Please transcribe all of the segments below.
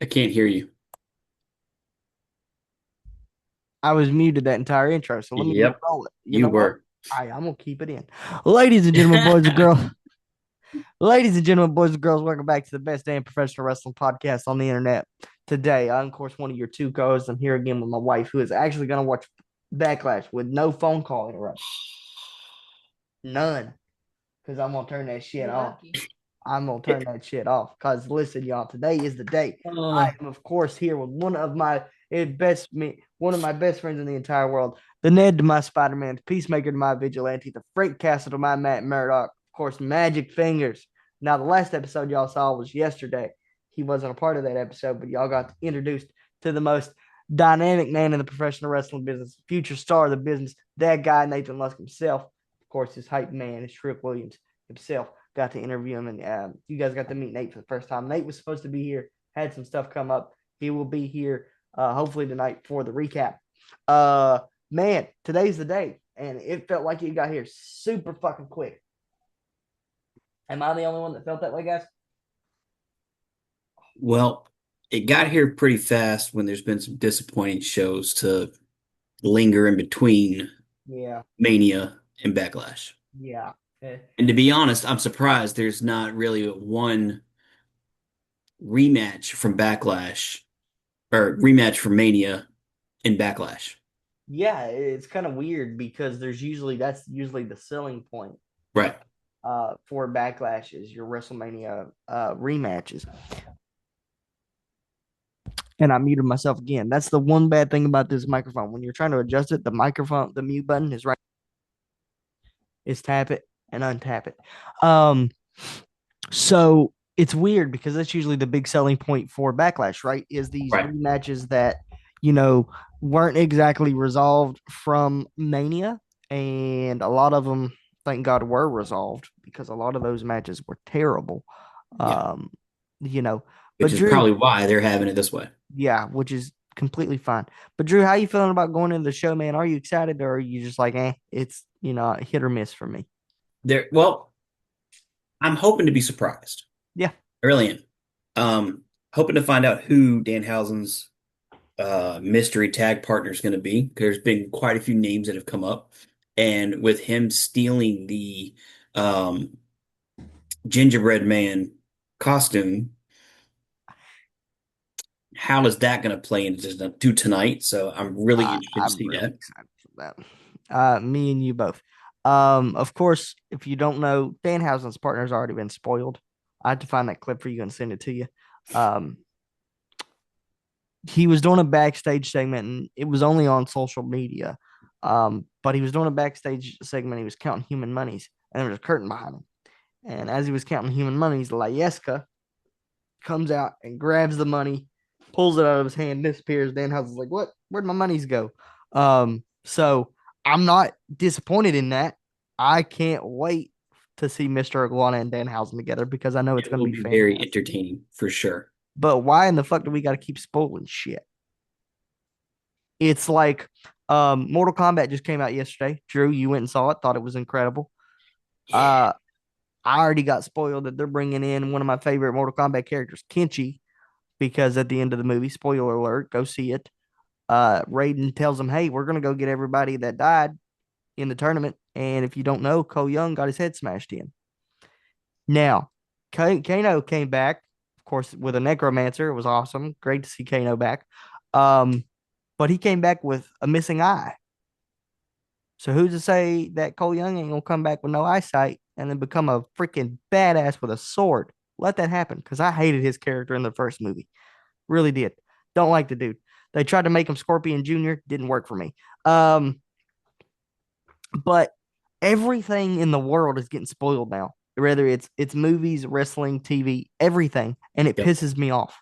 I can't hear you. I was muted that entire intro, so let me Yep, re-roll it. You you know what? were. I'm gonna keep it in. Ladies and gentlemen, boys and girls, ladies and gentlemen, boys and girls, welcome back to the best damn professional wrestling podcast on the internet. Today, I'm of course one of your two co-hosts. I'm here again with my wife, who is actually gonna watch Backlash with no phone call interruption, none, because I'm gonna turn that shit off. I'm gonna turn that shit off. Cause listen, y'all, today is the day. I Uh, am, of course, here with one of my best friends in the entire world, the Ned to my Spider-Man, the Peacemaker to my Vigilante, the Frank Castle to my Matt Murdock, of course, Magic Fingers. Now, the last episode y'all saw was yesterday. He wasn't a part of that episode, but y'all got introduced to the most dynamic man in the professional wrestling business, future star of the business, that guy, Nathan Lusk himself. Of course, his hype man is Trick Williams himself. Got to interview him, and you guys got to meet Nate for the first time. Nate was supposed to be here, had some stuff come up. He will be here hopefully tonight for the recap. Uh, man, today's the day, and it felt like it got here super fucking quick. Am I the only one that felt that way, guys? well, it got here pretty fast when there's been some disappointing shows to linger in between Yeah, Mania and Backlash. yeah. And to be honest, I'm surprised there's not really one rematch from Backlash or rematch from Mania in Backlash. Yeah, it's kind of weird because that's usually the selling point Right. for backlashes, your WrestleMania rematches. And I muted myself again. That's the one bad thing about this microphone. When you're trying to adjust it, the microphone, the mute button is right. Is tap it and untap it. Um, so it's weird because that's usually the big selling point for Backlash, right? Is these Right. rematches that you know weren't exactly resolved from Mania, and a lot of them, thank God, were resolved because a lot of those matches were terrible. Yeah. Um, you know, Which but is Drew, probably why they're having it this way. yeah, which is completely fine. But Drew, how you feeling about going into the show, man? Are you excited or are you just like, it's hit or miss for me? Well, I'm hoping to be surprised. Yeah, I really am. Hoping to find out who Danhausen's mystery tag partner is going to be. There's been quite a few names that have come up, and with him stealing the um, gingerbread man costume, how is that going to play into tonight? So I'm really interested to I'm see really that. excited for that. Me and you both. Of course, if you don't know, Danhausen's partner's already been spoiled. I had to find that clip for you and send it to you. Um, he was doing a backstage segment, and it was only on social media. But he was doing a backstage segment. He was counting human monies, and there was a curtain behind him. And as he was counting human monies, Layeska comes out and grabs the money, pulls it out of his hand, disappears. Danhausen's like, "What? Where'd my monies go?" So I'm not disappointed in that. I can't wait to see Mr. Iguana and Danhausen together because I know it's It going to will be be very fantastic. entertaining for sure. But why in the fuck do we got to keep spoiling shit? It's like Mortal Kombat just came out yesterday. Drew, you went and saw it, thought it was incredible. Yeah. Uh, I already got spoiled that they're bringing in one of my favorite Mortal Kombat characters, Kenshi, because at the end of the movie, spoiler alert, go see it. Raiden tells him, "Hey, we're gonna go get everybody that died in the tournament." And if you don't know, Cole Young got his head smashed in. Now, Kano came back, of course, with a necromancer. It was awesome. Great to see Kano back. Um, but he came back with a missing eye. So who's to say that Cole Young ain't gonna come back with no eyesight and then become a freaking badass with a sword? Let that happen because I hated his character in the first movie. Really did. Don't like the dude. They tried to make him Scorpion Jr. Didn't work for me. Um, but everything in the world is getting spoiled now. Whether it's movies, wrestling, TV, everything, and it Yep. pisses me off.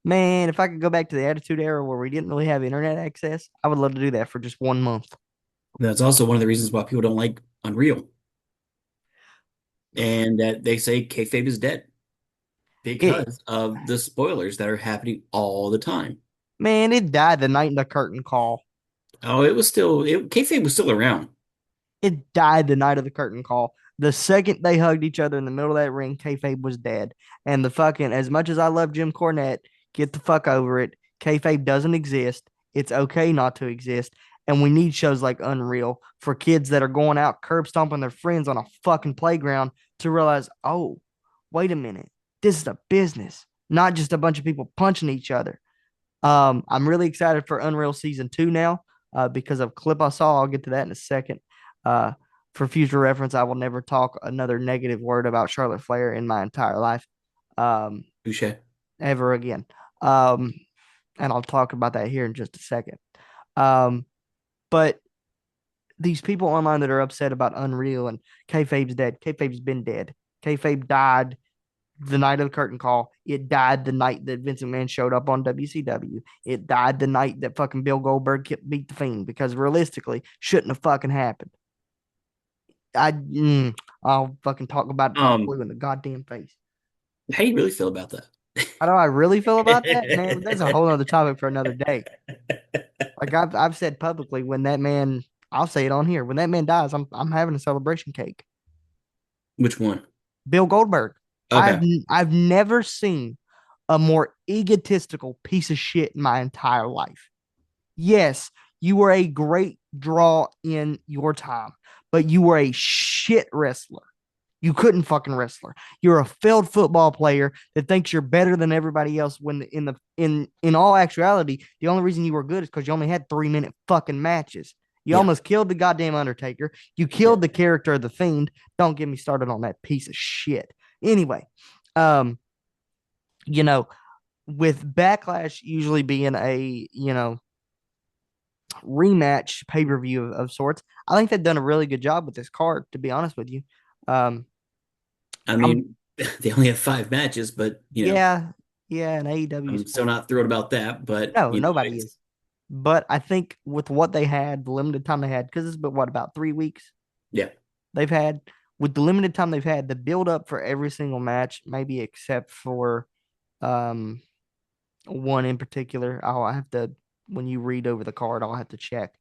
Man, if I could go back to the Attitude Era where we didn't really have internet access, I would love to do that for just 1 month. That's also one of the reasons why people don't like Unreal, and that they say kayfabe is dead It because of the spoilers that are happening all the time. it died the night in the curtain call. Oh, kayfabe was still around. It died the night of the curtain call. The second they hugged each other in the middle of that ring, kayfabe was dead. And the fucking, as much as I love Jim Cornette, Get the fuck over it. Kayfabe doesn't exist. It's okay not to exist. And we need shows like Unreal for kids that are going out curb stomping their friends on a fucking playground to realize, oh, wait a minute. This is a business, not just a bunch of people punching each other. I'm really excited for Unreal Season 2 now because of a clip I saw. I'll get to that in a second. Uh, for future reference, I will never talk another negative word about Charlotte Flair in my entire life um, Touche. ever again. Um, and I'll talk about that here in just a second. Um, but these people online that are upset about Unreal and kayfabe's dead. Kayfabe's been dead. Kayfabe died the night of the curtain call. It died the night that Vince McMahon showed up on WCW. It died the night that fucking Bill Goldberg beat the Fiend because realistically, shouldn't have fucking happened. I I'll fucking talk about it till I'm Um, blue in the goddamn face. how do you really feel about How do I really feel about that, man? That's a that? whole other topic for another day. Like I've said publicly, when that man, I'll say it on here, when that man dies, I'm having a celebration cake. Which one? Bill Goldberg. I've Okay. I've never seen a more egotistical piece of shit in my entire life. Yes, you were a great draw in your time, but you were a shit wrestler. You couldn't fucking wrestler. You're a failed football player that thinks you're better than everybody else. When in all actuality, the only reason you were good is because you only had 3 minute fucking matches. You Yeah. almost killed the goddamn Undertaker. You Yeah. killed the character of the Fiend. Don't get me started on that piece of shit. Anyway, um, you know, with Backlash usually being a rematch pay per view of sorts, I think they've done a really good job with this card. To be honest with you, um, I I'm mean, they only have 5 matches, but yeah, yeah, and AEW is I'm still not thrilled about that. But no, nobody is. But I think with what they had, the limited time they had, because it's been what about 3 weeks yeah, they've had with the limited time they've had, the build up for every single match, maybe except for um one in particular. I'll have to when you read over the card, I'll have to check.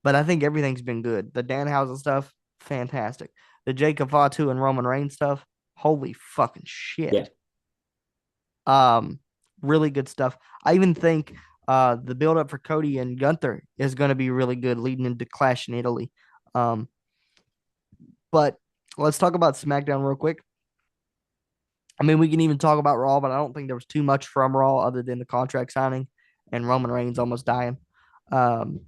But I think everything's been good. The Danhausen stuff, fantastic. The Jacob Fatu and Roman Reigns stuff, holy fucking yeah. shit. Um, really good stuff. I even think the build up for Cody and Gunther is going to be really good leading into Clash in Italy. Um, but let's talk about SmackDown real quick. I mean, we can even talk about Raw, but I don't think there was too much from Raw other than the contract signing and Roman Reigns almost dying. Um,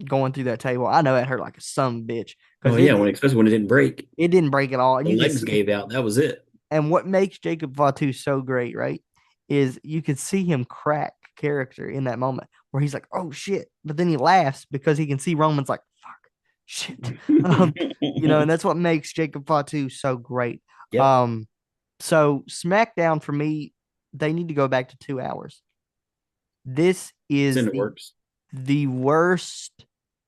going through that table, I know it hurt like a son bitch Oh because yeah, especially when it didn't break, it didn't break at all, and the you can legs see it. gave out. That was it. And what makes Jacob Fatu so great, right, is you could see him crack character in that moment where he's like, "Oh shit," but then he laughs because he can see Roman's like, "Fuck, shit," and that's what makes Jacob Fatu so great. Yep, Um, so SmackDown for me, they need to go back to 2 hours. This it's in is the works. the worst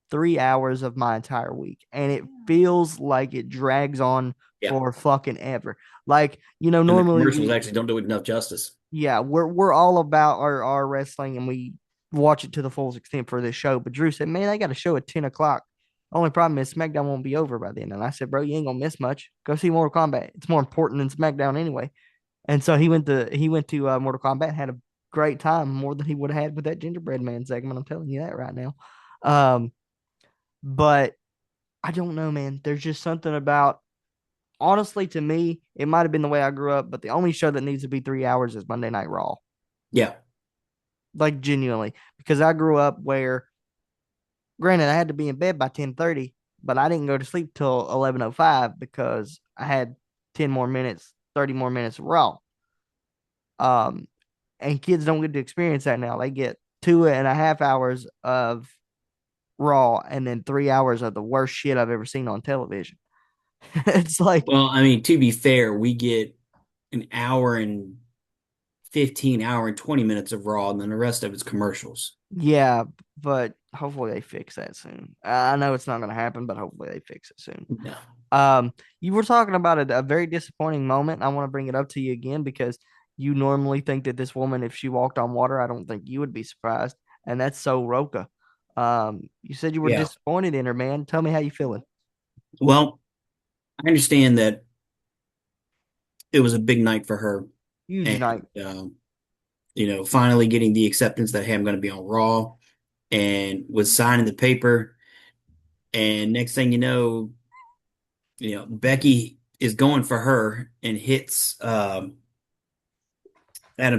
3 hours of my entire week, and it feels like it drags on Yeah, for fucking ever. Like and the normally commercials we actually don't do it enough justice. yeah, we're all about our wrestling and we watch it to the full extent for this show. But Drew said, "Man, I got a show at 10 o'clock. Only problem is SmackDown won't be over by then." And I said, "Bro, you ain't gonna miss much. Go see Mortal Kombat. It's more important than SmackDown anyway." And so he went to Mortal Kombat, and had a great time, more than he would have had with that gingerbread man segment. I'm telling you that right now. Um, but I don't know, man. There's just something about honestly to me, it might have been the way I grew up, but the only show that needs to be 3 hours is Monday Night Raw. Yeah, Like genuinely, because I grew up where, granted, I had to be in bed by 10:30, but I didn't go to sleep till 11:05 because I had 10 more minutes, 30 more minutes of Raw. Um, and kids don't get to experience that now. They get 2.5 hours of Raw and then 3 hours of the worst shit I've ever seen on television. It's like, well, I mean, to be fair, we get an hour and 15, hour and 20 minutes of Raw, and then the rest of it's commercials. yeah, but hopefully they fix that soon. I know it's not going to happen, but hopefully they fix it soon. No. You were talking about a very disappointing moment. I want to bring it up to you again because you normally think that this woman, if she walked on water, I don't think you would be surprised. And that's so Roka. You said you were Yeah. disappointed in her, man. Tell me how you feeling. Well, I understand that it was a big night for her, Huge and night. finally getting the acceptance that, hey, I'm going to be on Raw, and was signing the paper. And next thing Becky is going for her and hits Adam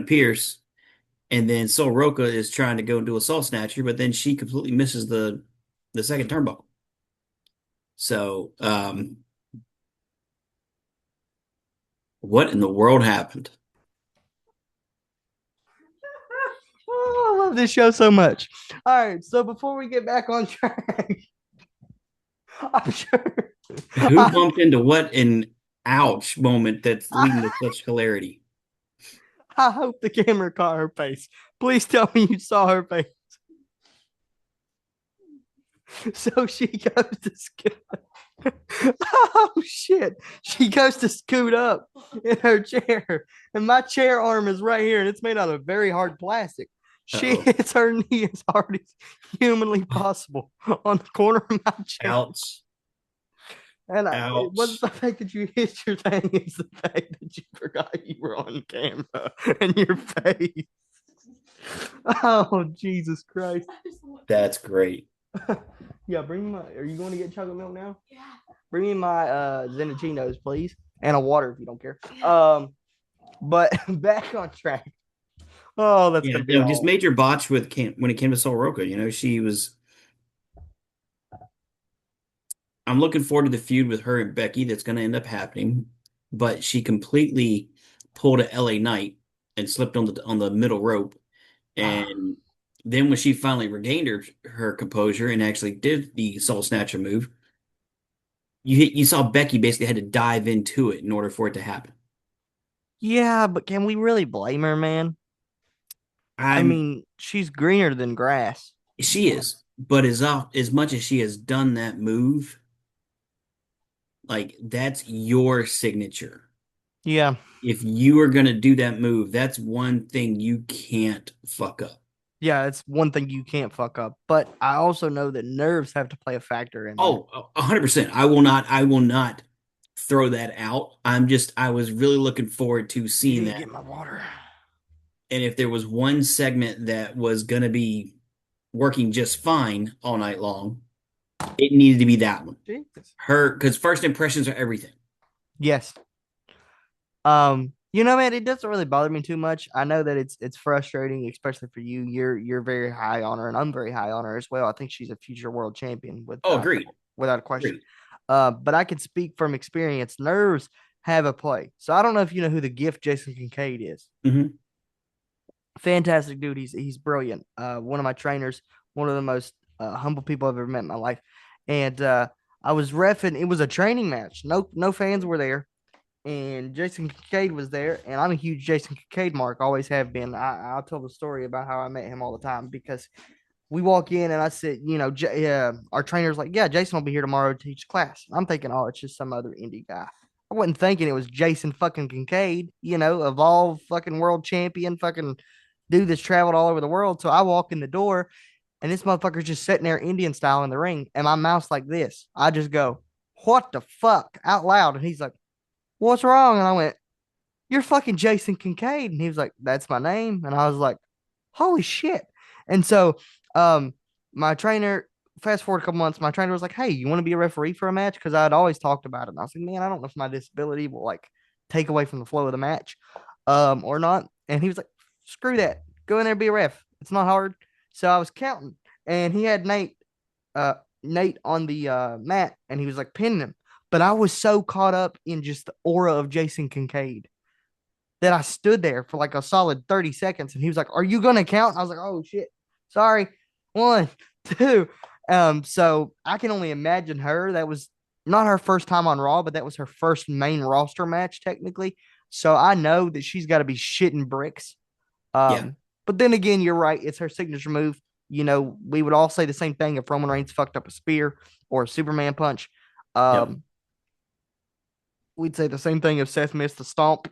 Pierce, and then Sol Roca is trying to go and do a Soul Snatcher, but then she completely misses the second turnbuckle. So, what in the world happened? Oh, I love this show so much. All right, so before we get back on track, I'm sure. Who I, bumped into what an ouch moment that's leading to I, such hilarity? I hope the camera caught her face. Please tell me you saw her face. So she goes to scoot. Oh shit! She goes to scoot up in her chair, and my chair arm is right here, and it's made out of very hard plastic. She Uh-oh. hits her knee as hard as humanly possible on the corner of my chair. Ouch. It wasn't Ouch. the fact that you hit your thing, it's the fact that you forgot you were on camera and your face. Oh, Jesus Christ. That's great. Yeah, bring me my. Are you going to get chocolate milk now? Yeah. Bring me my Zenicinos, please, and a water if you don't care. But back on track. Oh, that's Yeah, gonna be just all. major botch when it came to Sol Roca. She was. I'm looking forward to the feud with her and Becky that's going to end up happening, but she completely pulled a LA Knight and slipped on the middle rope. And then when she finally regained her composure and actually did the Soul Snatcher move, you saw Becky basically had to dive into it in order for it to happen. Yeah, but can we really blame her, man? I I'm mean, she's greener than grass. She is, but as much as she has done that move, like that's your signature. Yeah, If you are going to do that move, that's one thing you can't fuck up. yeah, it's one thing you can't fuck up. But I also know that nerves have to play a factor in that. Oh, 100%. I will not throw that out. I was really looking forward to You seeing didn't that. get my water. And if there was one segment that was going to be working just fine all night long, it needed to be that one. Jesus. Because first impressions are everything. Yes. Man, it doesn't really bother me too much. I know that it's frustrating, especially for you. You're very high on her, and I'm very high on her as well. I think she's a future world champion Oh, agreed. without a question. Agreed. But I can speak from experience. Nerves have a play. So I don't know if you know who the gift Jason Kincaid is. Hmm. Fantastic dude. He's brilliant. One of my trainers, one of the most humble people I've ever met in my life. And I was refing. It was a training match. No fans were there, and Jason Kincaid was there, and I'm a huge Jason Kincaid mark, always have been. I'll tell the story about how I met him all the time because we walk in and I said, our trainer's like, yeah, Jason will be here tomorrow to teach class. I'm thinking, oh, it's just some other indie guy. I wasn't thinking it was Jason fucking Kincaid, evolved fucking world champion, fucking dude that's traveled all over the world. So I walk in the door and this motherfucker's just sitting there Indian style in the ring, and my mouth's like this. I just go, what the fuck, out loud. And he's like, what's wrong? And I went, you're fucking Jason Kincaid. And he was like, that's my name. And I was like, holy shit. And so, um, my trainer, fast forward a couple months, my trainer was like, hey, you want to be a referee for a match? Because I'd always talked about it. And I was like, man, I don't know if my disability will like take away from the flow of the match, or not. And he was like, screw that. Go in there, be a ref. It's not hard. So I was counting, and he had uh, Nate on the mat, and he was like pinning him. But I was so caught up in just the aura of Jason Kincaid that I stood there for like a solid 30 seconds. And he was like, are you going to count? And I was like, oh shit. Sorry. One, two. So I can only imagine her. That was not her first time on Raw, but that was her first main roster match, technically. So I know that she's got to be shitting bricks. Yeah. But then again, you're right. It's her signature move. We would all say the same thing if Roman Reigns fucked up a spear or a Superman punch. Yep. Um, we'd say the same thing if Seth missed the stomp.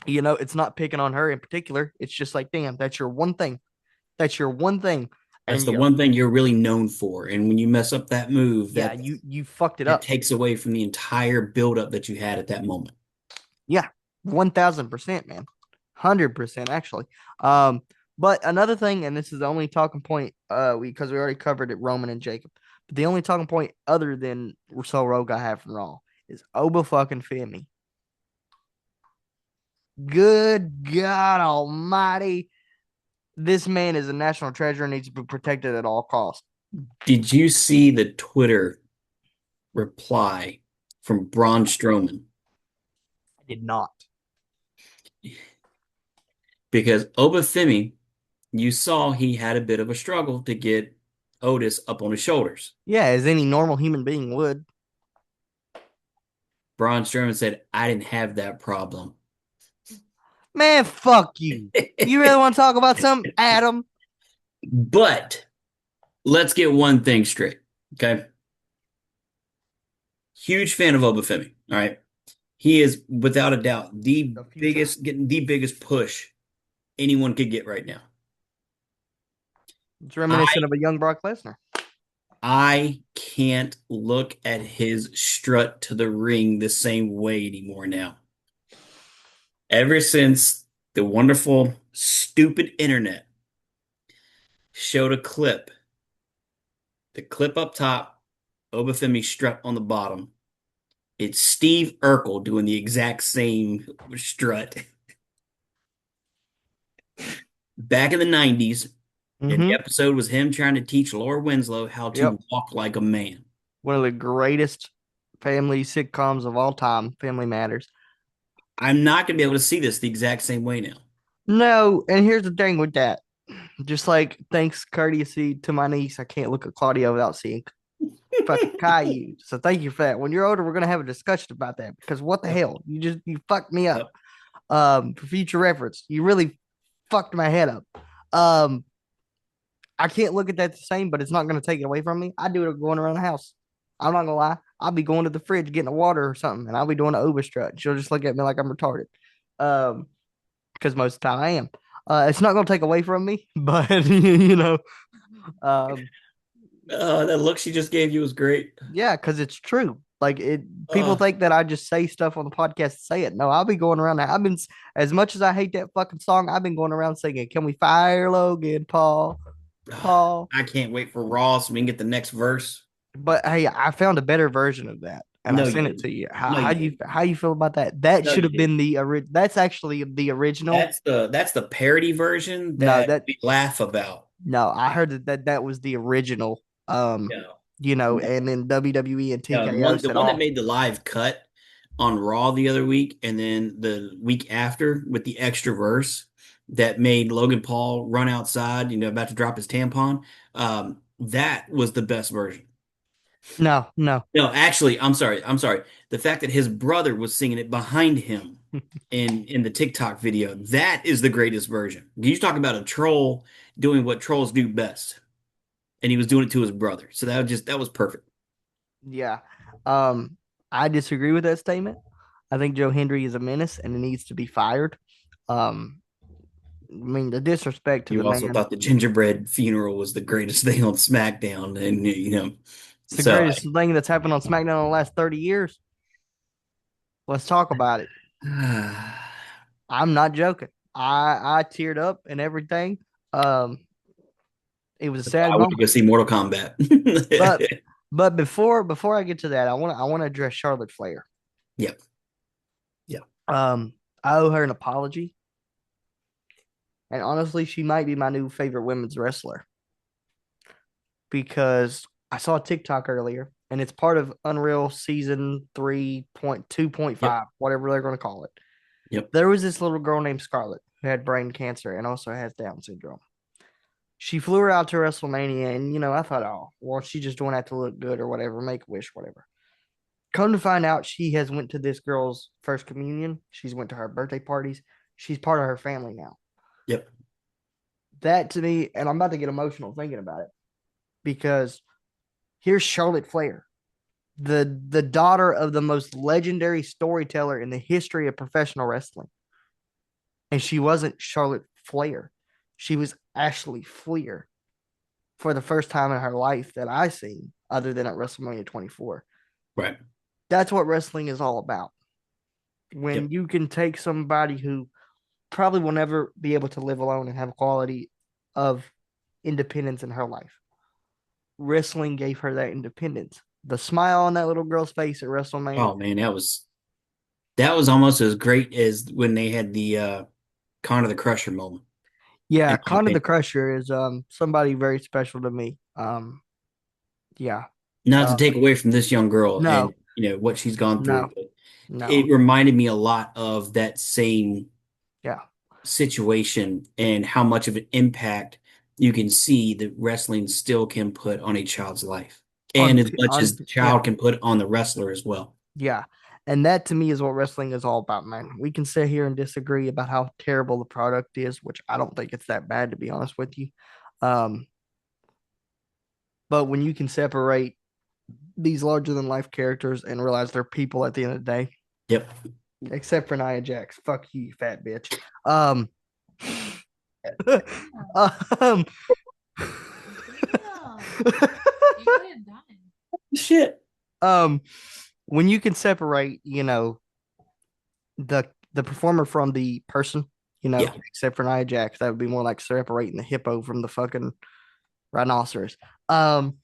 It's not picking on her in particular. It's just like, damn, that's your one thing. That's your one thing. That's And the one thing you're really known for. And when you mess up that move, yeah, you fucked it that up. takes away from the entire buildup that you had at that moment. Yeah, 1000%, man. 100% actually. Um, but another thing, and this is the only talking point, because we already covered it, Roman and Jacob. But the only talking point other than Russell Rogue I have from Raw is Oba fucking Femi. Good God Almighty, this man is a national treasure and needs to be protected at all costs. Did you see the Twitter reply from Braun Strowman? I did not. Because Obafemi, you saw he had a bit of a struggle to get Otis up on his shoulders. Yeah, as any normal human being would. Braun Strowman said, I didn't have that problem. Man, fuck you. You really want to talk about something, Adam? But let's get one thing straight. Okay. Huge fan of Obafemi. All right. He is without a doubt the The future. biggest, getting the biggest push anyone could get right now. It's I reminiscent of a young Brock Lesnar. I can't look at his strut to the ring the same way anymore now. Ever since the wonderful, stupid internet showed a clip, the clip up top, Obafemi strut on the bottom. It's Steve Urkel doing the exact same strut back in the 90s. And the Mm-hmm. episode was him trying to teach Laura Winslow how Yep. to walk like a man. One of the greatest family sitcoms of all time, Family Matters. I'm not going to be able to see this the exact same way now. No, and here's the thing with that. Just like thanks courtesy to my niece, I can't look at Claudio without seeing fucking Caillou. So thank you for that. When you're older, we're gonna have a discussion about that because what the Yep. hell? You fucked me up. Yep. For future reference, you really fucked my head up. Um, I can't look at that the same, but it's not gonna take it away from me. I do it going around the house. I'm not gonna lie. I'll be going to the fridge getting a water or something, and I'll be doing an Uber strut. She'll just look at me like I'm retarded. Um, because most of the time I am. It's not gonna take away from me, but um, That look she just gave you was great. yeah, because it's true. Like it, people Uh, think that I just say stuff on the podcast to say it. No, I'll be going around. I've been as much as I hate that fucking song. I've been going around singing. Can we fire Logan Paul? Paul. I can't wait for Raw so we can get the next verse. But hey, I found a better version of that, and I No, you sent it didn't. to you. No, you didn't. How you feel about that? That No, should you have been didn't. the original. That's actually the original. That's the parody version No, that that we laugh about. no. I heard that was the original. No, And no, then WWE and no. The TKO one the said, one that "Oh, made the live cut on Raw the other week, and then the week after with the extra verse that made Logan Paul run outside, about to drop his tampon. That was the best version. no, no." No, actually, I'm sorry. I'm sorry. The fact that his brother was singing it behind him in the TikTok video, that is the greatest version. You talk about a troll doing what trolls do best, and he was doing it to his brother. So that was perfect. Yeah. Um, I disagree with that statement. I think Joe Hendry is a menace and he needs to be fired. Um, I mean the disrespect to the You also man. thought the gingerbread funeral was the greatest thing on SmackDown, and It's the so greatest thing that's happened on SmackDown in the last 30 years. Let's talk about it. I I'm not joking. I teared up and everything. Um, it was a sad went to moment. go see Mortal Kombat. But before I get to that, I want to address Charlotte Flair. Yep, yep. Um, I owe her an apology, and honestly, she might be my new favorite women's wrestler because I saw a TikTok earlier, and it's part of Unreal Season 3.2.5, Yep, whatever they're going to call it. yep. There was this little girl named Scarlett who had brain cancer and also has Down syndrome. She flew her out to WrestleMania, and I thought, oh, well, she's just doing that to look good or whatever, make a wish, whatever. Come to find out, she has went to this girl's first communion. She's went to her birthday parties. She's part of her family now. Yep. That to me, and I'm about to get emotional thinking about it because here's Charlotte Flair, the daughter of the most legendary storyteller in the history of professional wrestling, and she wasn't Charlotte Flair. She was Ashley Fleer for the first time in her life that I seen, other than at WrestleMania 24. Right. That's what wrestling is all about. Yep. When you can take somebody who probably will never be able to live alone and have a quality of independence in her life. Wrestling gave her that independence. The smile on that little girl's face at WrestleMania. Oh man, that was almost as great as when they had the Conor the Crusher moment, Yeah, in my Conor the opinion. Crusher is somebody very special to me. Yeah. Not to Uh, take away from this young girl and no, what she's gone through, no, but no. it reminded me a lot of that same Yeah. situation and how much of an impact you can see that wrestling still can put on a child's life, and as much as the Yeah. child can put on the wrestler as well. Yeah. And that to me is what wrestling is all about, man. We can sit here and disagree about how terrible the product is, which I don't think it's that bad, to be honest with you. Um, but when you can separate these larger than life characters and realize they're people at the end of the day, Yep. except for Nia Jax. Fuck you, fat bitch. Um, um, Shit. um, when you can separate, the performer from the person, Yeah. except for Nia Jax, that would be more like separating the hippo from the fucking rhinoceros. Um,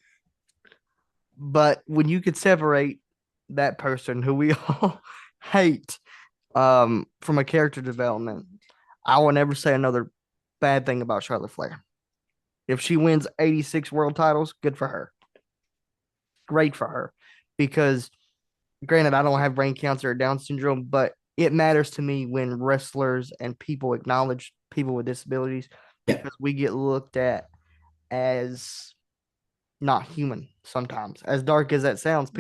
but when you could separate that person who we all hate from a character development, I will never say another bad thing about Charlotte Flair. If she wins 86 world titles, good for her. Great for her. Because granted, I don't have brain cancer or Down syndrome, but it matters to me when wrestlers and people acknowledge people with disabilities Yeah. because we get looked at as not human sometimes. As dark as that sounds,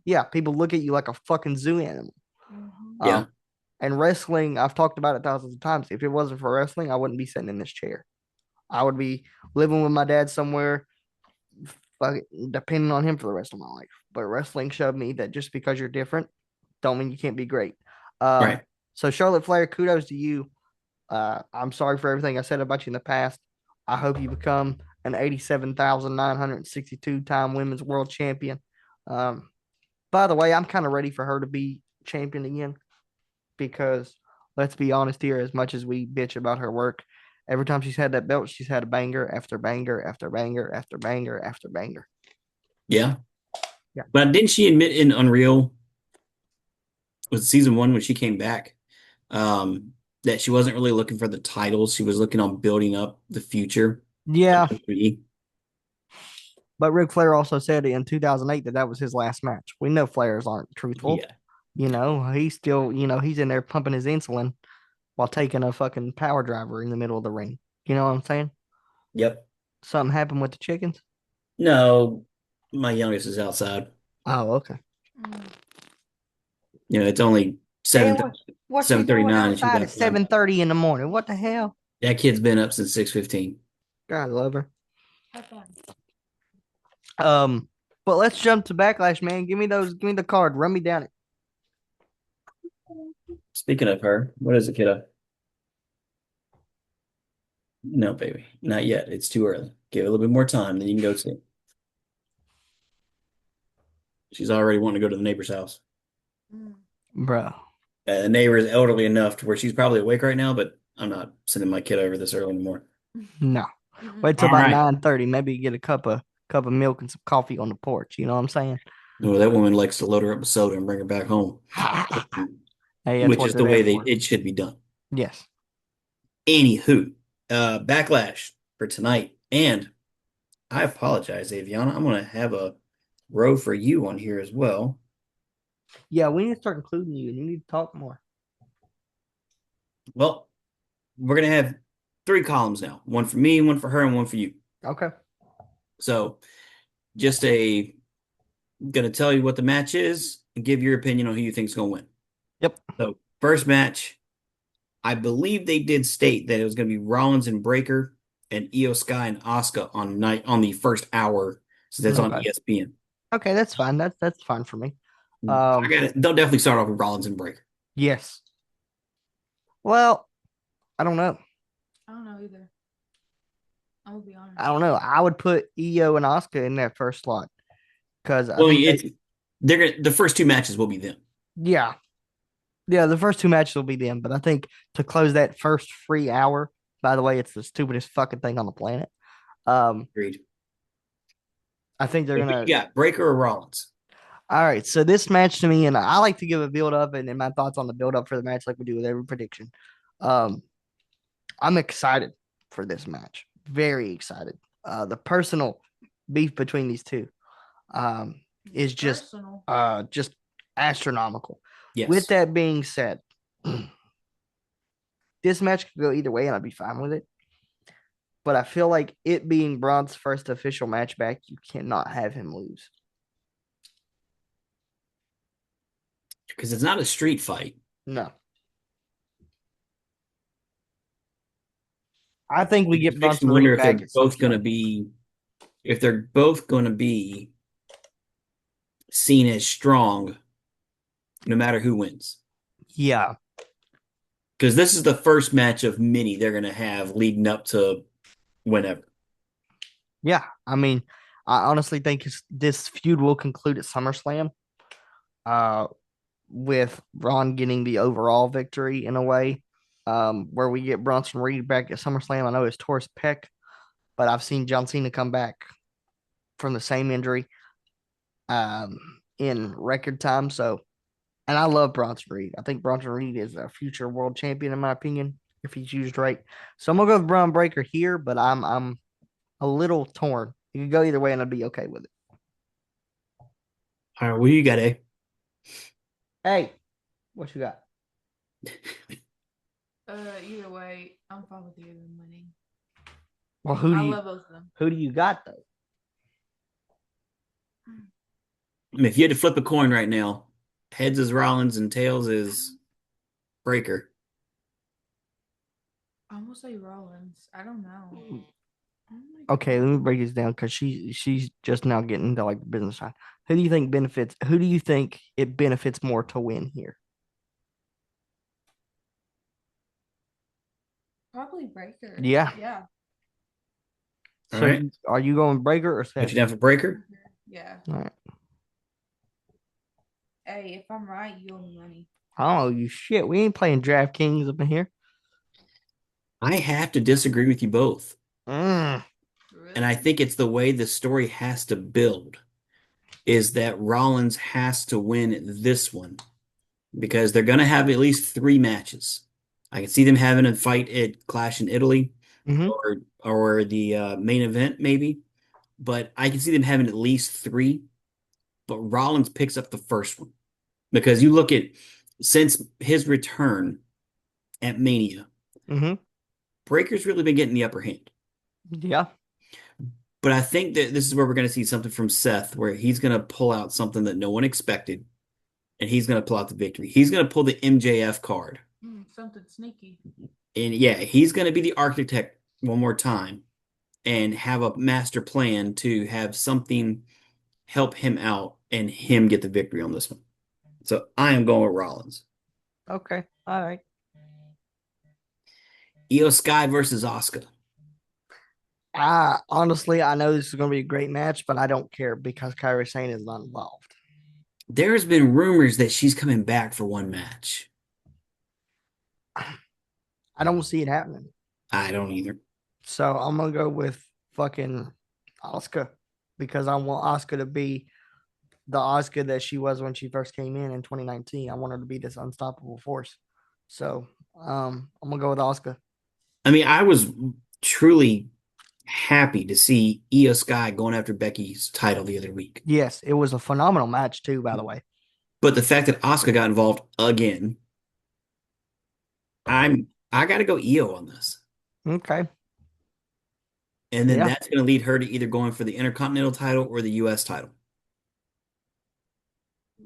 yeah, people look at you like a fucking zoo animal. Yeah. Um, and wrestling, I've talked about it thousands of times. If it wasn't for wrestling, I wouldn't be sitting in this chair. I would be living with my dad somewhere, depending on him for the rest of my life. But wrestling showed me that just because you're different, don't mean you can't be great. Um, Right. so Charlotte Flair, kudos to you. I'm sorry for everything I said about you in the past. I hope you become an 87,962 time women's world champion. Um, by the way, I'm kind of ready for her to be champion again because let's be honest here, as much as we bitch about her work, every time she's had that belt, she's had a banger after banger after banger after banger after banger. Yeah. Yeah. But didn't she admit in Unreal with season one when she came back, that she wasn't really looking for the titles. She was looking on building up the future of Yeah. WWE. But Ric Flair also said in 2008 that that was his last match. We know Flairs aren't truthful. Yeah. He's still, he's in there pumping his insulin while taking a fucking power driver in the middle of the ring. You know what I'm saying? Yep. Something happened with the chickens. No, my youngest is outside. Oh, okay. It's only Damn, 7 what's she doing 7:39 and she's outside at outside. 7:30 in the morning? What the hell? That kid's been up since 6:15. God love her. Um, but let's jump to Backlash, man. Give me the card. Run me down it. Speaking of her, what is it, kiddo? No, baby, not yet. It's too early. Give it a little bit more time, then you can go see. She's already wanting to go to the neighbor's house. Bro. The neighbor is elderly enough to where she's probably awake right now, but I'm not sending my kid over this early anymore. No. Wait till All about right. 9:30. Maybe get a cup of milk and some coffee on the porch. You know what I'm saying? Well, that woman likes to load her up with soda and bring her back home, Hey, that's which what is they're the there way for. it should be done. Yes. Anywho, Backlash for tonight. And I apologize, Aviana. I'm going to have a row for you on here as well. Yeah, we need to start including you and you need to talk more. Well, we're going to have three columns now, one for me, one for her, and one for you. Okay. So just going to tell you what the match is and give your opinion on who you think is going to win. Yep. So first match, I believe they did state that it was going to be Rollins and Breaker and Io Sky and Asuka on the first hour, so that's on Okay. ESPN. Okay, that's fine. That's fine for me. I got it. They'll definitely start off with Rollins and Breaker. Yes. Well, I don't know. I don't know. I would put Io and Oscar in that first slot because I Well, think they, the first two matches will be them. yeah, Yeah, the first two matches will be them, but I think to close that first free hour, by the way, it's the stupidest fucking thing on the planet. Um, Agreed. I think they're Who you gonna. got, Breaker or Rollins? All right, so this match to me, and I like to give a build up and my thoughts on the build up for the match, like we do with every prediction. Um, I'm excited for this match, very excited. The personal beef between these two um, is Personal. just astronomical. With Yes. that being said, this match could go either way, and I'd be fine with it. But I feel like it being Braun's first official match back, you cannot have him lose. Because it's not a street fight. No, I think we It get makes me Bronson wonder Reed if they're back at both going to SummerSlam. be, if they're both going to be seen as strong no matter who wins. Yeah, Because this is the first match of many they're going to have leading up to whenever. yeah. I mean, I honestly think this feud will conclude at SummerSlam. Uh, with Braun getting the overall victory in a way. Where we get Bronson Reed back at SummerSlam. I know it's Torres Peck, but I've seen John Cena come back from the same injury in record time. So, and I love Bronson Reed. I think Bronson Reed is a future world champion in my opinion if he's used right. So I'm gonna go with Braun Breaker here, but I'm a little torn. You could go either way, and I'd be okay with it. All right, what do you got, A? Hey, what you got? Either way, I'm fine with either of them winning. Well, I love both of them. who do you got though? I mean, if you had to flip a coin right now, heads is Rollins and tails is Breaker. I'm gonna say Rollins. I don't know. Okay, let me break this down because she's just now getting into like the business side. Who do you think benefits? Who do you think it benefits more to win here? Probably Breaker. Yeah. Yeah. All So right. are you going Breaker or Put Seth? you down for Breaker? Yeah. All right. Hey, if I'm right, you owe me money. Oh, you shit. We ain't playing DraftKings up in here. I have to disagree with you both. Mm, And I Really? think it's the way the story has to build is that Rollins has to win this one because they're going to have at least three matches. I can see them having a fight at Clash in Italy hmm or the main event maybe, but I can see them having at least three. But Rollins picks up the first one because you look at since his return at Mania, hmm Breaker's really been getting the upper hand. Yeah. But I think that this is where we're going to see something from Seth, where he's going to pull out something that no one expected, and he's going to pull out the victory. He's going to pull the MJF card. Something sneaky. And yeah, he's going to be the architect one more time and have a master plan to have something help him out and him get the victory on this one. So I am going with Rollins. Okay. All right. Io Sky versus Asuka. I honestly, I know this is going to be a great match, but I don't care because Kyrie Sane is not involved. There's been rumors that she's coming back for one match. I don't see it happening. I don't either. So I'm gonna go with fucking Oscar because I want Oscar to be the Oscar that she was when she first came in 2019. I want her to be this unstoppable force. So I'm gonna go with Oscar. I mean, I was truly happy to see Io Sky going after Becky's title the other week. Yes, it was a phenomenal match too, by the way. But the fact that Asuka got involved again, I got to go Io on this. Okay. And then Yeah. that's going to lead her to either going for the Intercontinental title or the US title.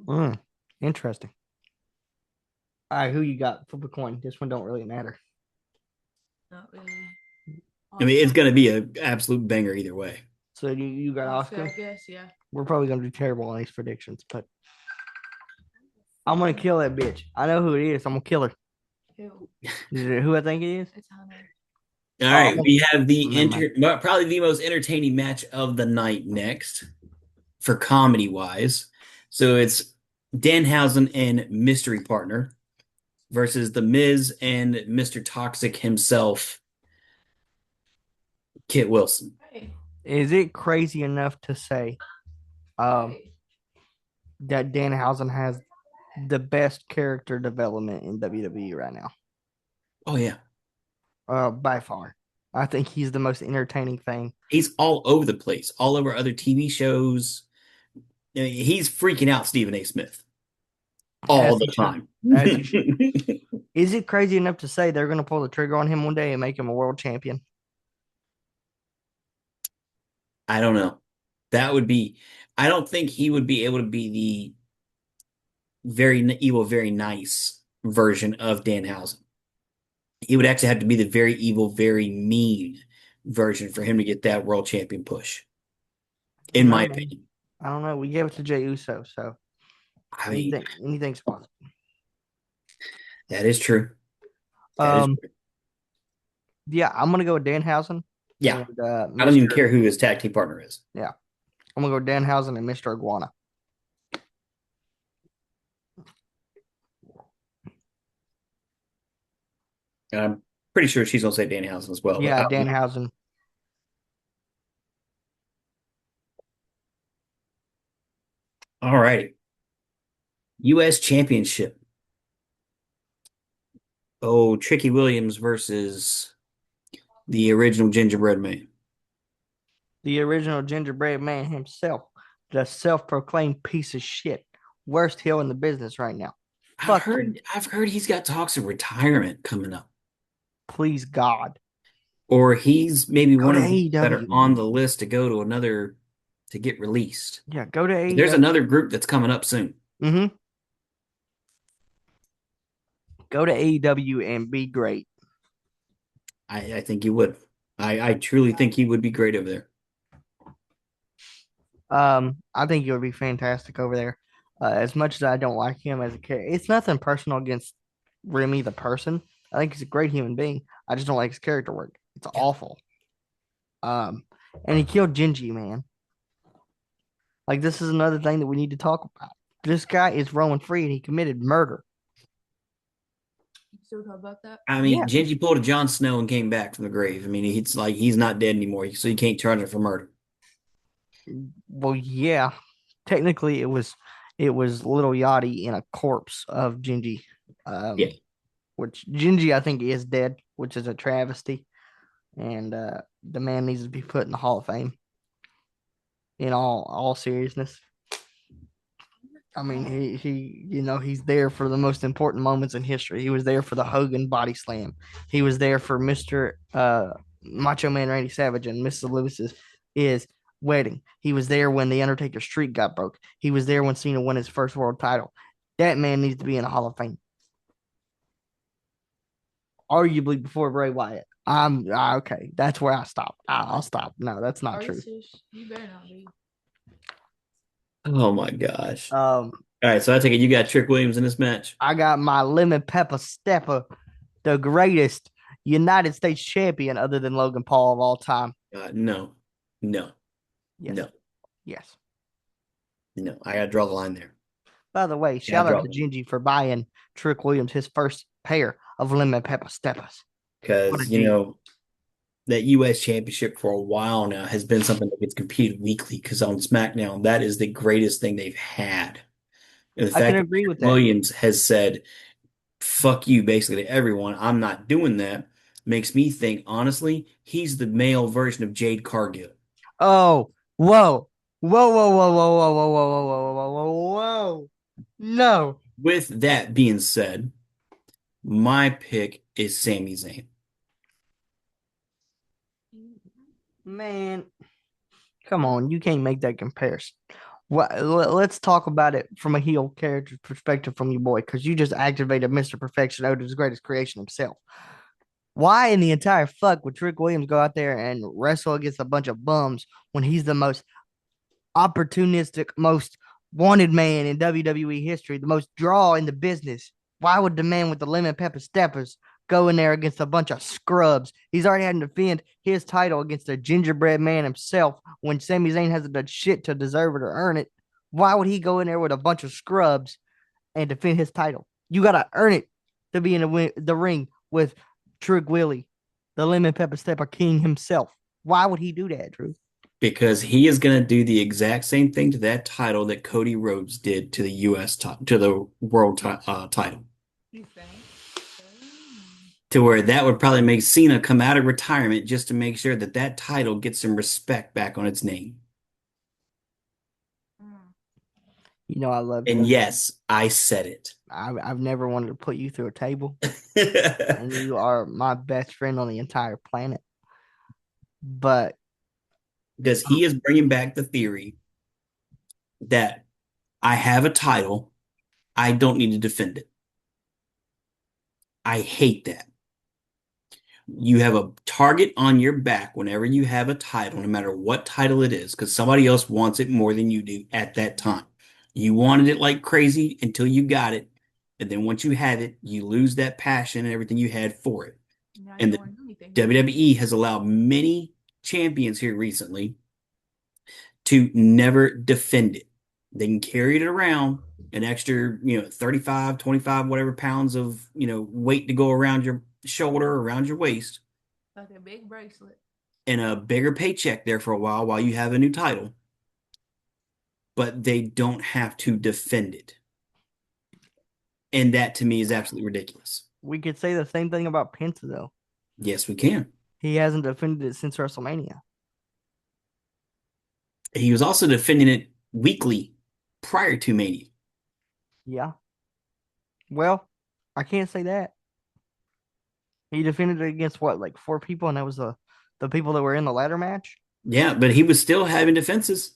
Mm, interesting. All right, who you got? Flip a coin. This one don't really matter. Not really. I mean, it's going to be an absolute banger either way. So you got Oscar, Oscar. I guess, yeah. We're probably gonna do terrible on these predictions, but I'm gonna kill that bitch. I know who it is. I'm gonna kill her. Who? Is it who I think it is? It's Hunter. All Oh, right, we have the never mind. probably the most entertaining match of the night next for comedy wise. So it's Danhausen and mystery partner versus The Miz and Mr. Toxic himself, Kit Wilson. Hey, Is it crazy enough to say um, hey. that Danhausen has the best character development in WWE right now? Oh yeah. By far. I think he's the most entertaining thing. He's all over the place, all over other TV shows. I mean, he's freaking out Stephen A. Smith all As the he should. time. As he should. Is it crazy enough to say they're going to pull the trigger on him one day and make him a world champion? I don't know. That would be, I don't think he would be able to be the very evil, very nice version of Danhausen. He would actually have to be the very evil, very mean version for him to get that world champion push, I don't in know, my man. opinion. I don't know. We gave it to Jey Uso, so I mean, anything's possible. that is true. That is Um, true. yeah, I'm gonna go with Danhausen Yeah. and I don't even Mr. care who his tag team partner is. Yeah, I'm gonna go with Danhausen and Mr. Iguana. And I'm pretty sure she's gonna say Danhausen as well, but I Yeah, don't know. Danhausen. All righty. U.S. Championship. Oh, Tricky Williams versus the original Gingerbread Man. The original gingerbread man himself, the self-proclaimed piece of shit, worst heel in the business right now. Fuck you, I've heard he's got talks of retirement coming up. please God. Or he's maybe Go one to of the people that are AEW, on man. the list to go to another to get released. Yeah, go to There's AEW. another group that's coming up soon. Mm-hmm. Go to AEW and be great. I think he would. I truly think he would be great over there. I think it would be fantastic over there. As much as I don't like him as a character, it's nothing personal against Remy the person. I think he's a great human being. I just don't like his character work. It's Yeah. awful. Um, and he killed Gingy, man. Like this is another thing that we need to talk about. This guy is roaming free and he committed murder. You still talk about that? I mean, Yeah. Genji pulled a Jon Snow and came back from the grave. I mean, it's like he's not dead anymore, so you can't charge him for murder. Well, yeah. Technically, it was Little Yachty in a corpse of Gingy. Yeah. Which Gingy I think is dead, which is a travesty. And the man needs to be put in the Hall of Fame. In all seriousness, I mean he's there for the most important moments in history. He was there for the Hogan body slam. He was there for Mister Macho Man Randy Savage and Mrs. Lewis's is wedding. He was there when the Undertaker streak got broke. He was there when Cena won his first world title. That man needs to be in the Hall of Fame. Arguably before Bray Wyatt. I'm okay. That's where I stop. I'll stop. No, that's not Are you true. serious? You better not be. Oh my gosh. Um, All right, so I take it you got Trick Williams in this match. I got my lemon pepper stepper, the greatest United States champion other than Logan Paul of all time. No, no, Yes. no, Yes. no. I gotta draw the line there. By the way, Yeah, I shout out draw to Gingy for buying Trick Williams his first pair of lemon pepper steppers. What a because G. that U.S. Championship for a while now has been something that gets competed weekly. Because on SmackDown, that is the greatest thing they've had. And the I can fact that agree Trick with that. Williams has said "fuck you" basically to everyone, I'm not doing that, makes me think honestly he's the male version of Jade Cargill. Oh, whoa. Whoa, whoa, whoa, whoa, whoa, whoa, whoa, whoa, whoa, whoa, whoa, whoa. No. With that being said, my pick is Sami Zayn. Man, come on. You can't make that comparison. Let's talk about it from a heel character perspective from your boy, because you just activated Mr. Perfection Otis' greatest creation himself. Why in the entire fuck would Trick Williams go out there and wrestle against a bunch of bums when he's the most opportunistic, most wanted man in WWE history, the most draw in the business? Why would the man with the lemon pepper steppers go in there against a bunch of scrubs? He's already had to defend his title against a gingerbread man himself when Sami Zayn hasn't done shit to deserve it or earn it. Why would he go in there with a bunch of scrubs and defend his title? You got to earn it. to be in the ring with Trig Willie, the Lemon Pepper Stepper King himself. Why would he do that, Drew? Because he is going to do the exact same thing to that title that Cody Rhodes did to the to the world title. You think? To where that would probably make Cena come out of retirement just to make sure that that title gets some respect back on its name. Mm. You know I love And you. yes, I said it. I've never wanted to put you through a table, and you are my best friend on the entire planet. But Because he is bringing back the theory that I have a title, I don't need to defend it. I hate that. You have a target on your back whenever you have a title, no matter what title it is, because somebody else wants it more than you do at that time. You wanted it like crazy until you got it. And then once you have it, you lose that passion and everything you had for it. Now you And don't the want to do anything. WWE has allowed many champions here recently to never defend it. They can carry it around an extra, 35, 25, whatever pounds of, weight to go around your shoulder, around your waist, Like a big bracelet. and a bigger paycheck there for a while you have a new title. But they don't have to defend it. And that to me is absolutely ridiculous. we could say the same thing about Penta, though. Yes, we can. He hasn't defended it since WrestleMania. He was also defending it weekly prior to Mania. Yeah. Well, I can't say that. He defended it against what, like 4 people, and that was the people that were in the ladder match. Yeah, but he was still having defenses.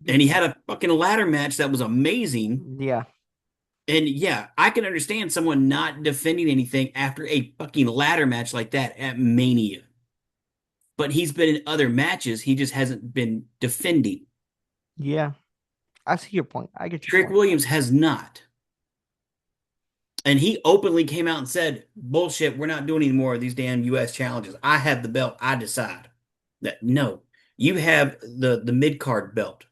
And he had a fucking ladder match that was amazing. Yeah. And yeah, I can understand someone not defending anything after a fucking ladder match like that at Mania. But he's been in other matches, he just hasn't been defending. Yeah. I see your point. I get your Trick point. Williams has not. And he openly came out and said, bullshit, we're not doing any more of these damn US challenges. I have the belt. I decide. That no, you have the mid-card belt,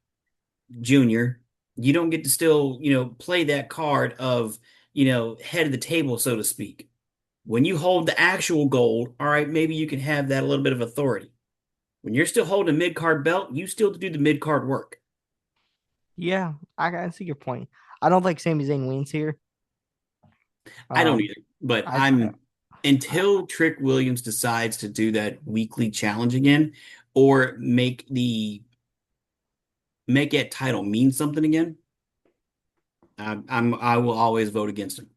Junior. You don't get to still, play that card of, head of the table, so to speak. When you hold the actual gold, all right, maybe you can have that a little bit of authority. When you're still holding a mid-card belt, you still do the mid-card work. Yeah, I see your point. I don't think Sami Zayn wins here. I don't either, but I, I'm until Trick Williams decides to do that weekly challenge again or make that title mean something again. I will always vote against him.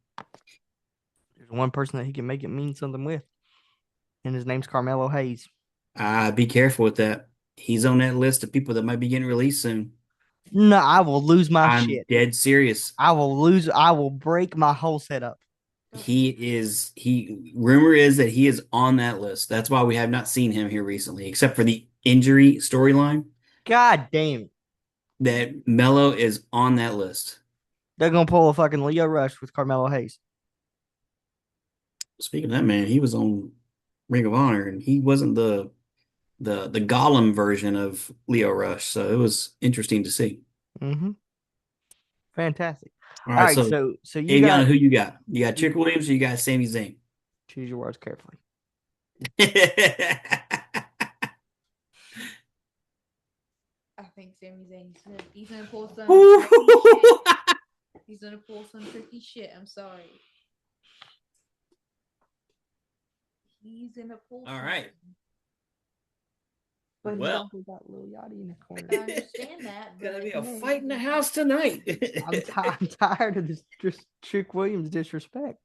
there's one person that he can make it mean something with, and his name's Carmelo Hayes. Be careful with that. He's on that list of people that might be getting released soon. No, I will lose my I'm shit. dead serious. I will lose. I will break my whole setup. Rumor is that he is on that list. That's why we have not seen him here recently, except for the injury storyline, God damn it. that Mello is on that list. They're gonna pull a fucking Leo Rush with Carmelo Hayes. Speaking of that, man, he was on Ring of Honor and he wasn't the Gollum version of Leo Rush, so it was interesting to see. Mm-hmm. Fantastic. All All right, right, so so you Aviana, got who you got? You got Trick Williams or you got Sami Zayn? choose your words carefully. I think Sami Zayn, he's gonna pull some tricky shit. He's gonna pull some tricky shit. I'm sorry. He's gonna pull. All right. But Well, he got Lil Yachty in the corner. I understand that. gonna But be a fight in the house tonight. I'm tired of this Trick Williams disrespect.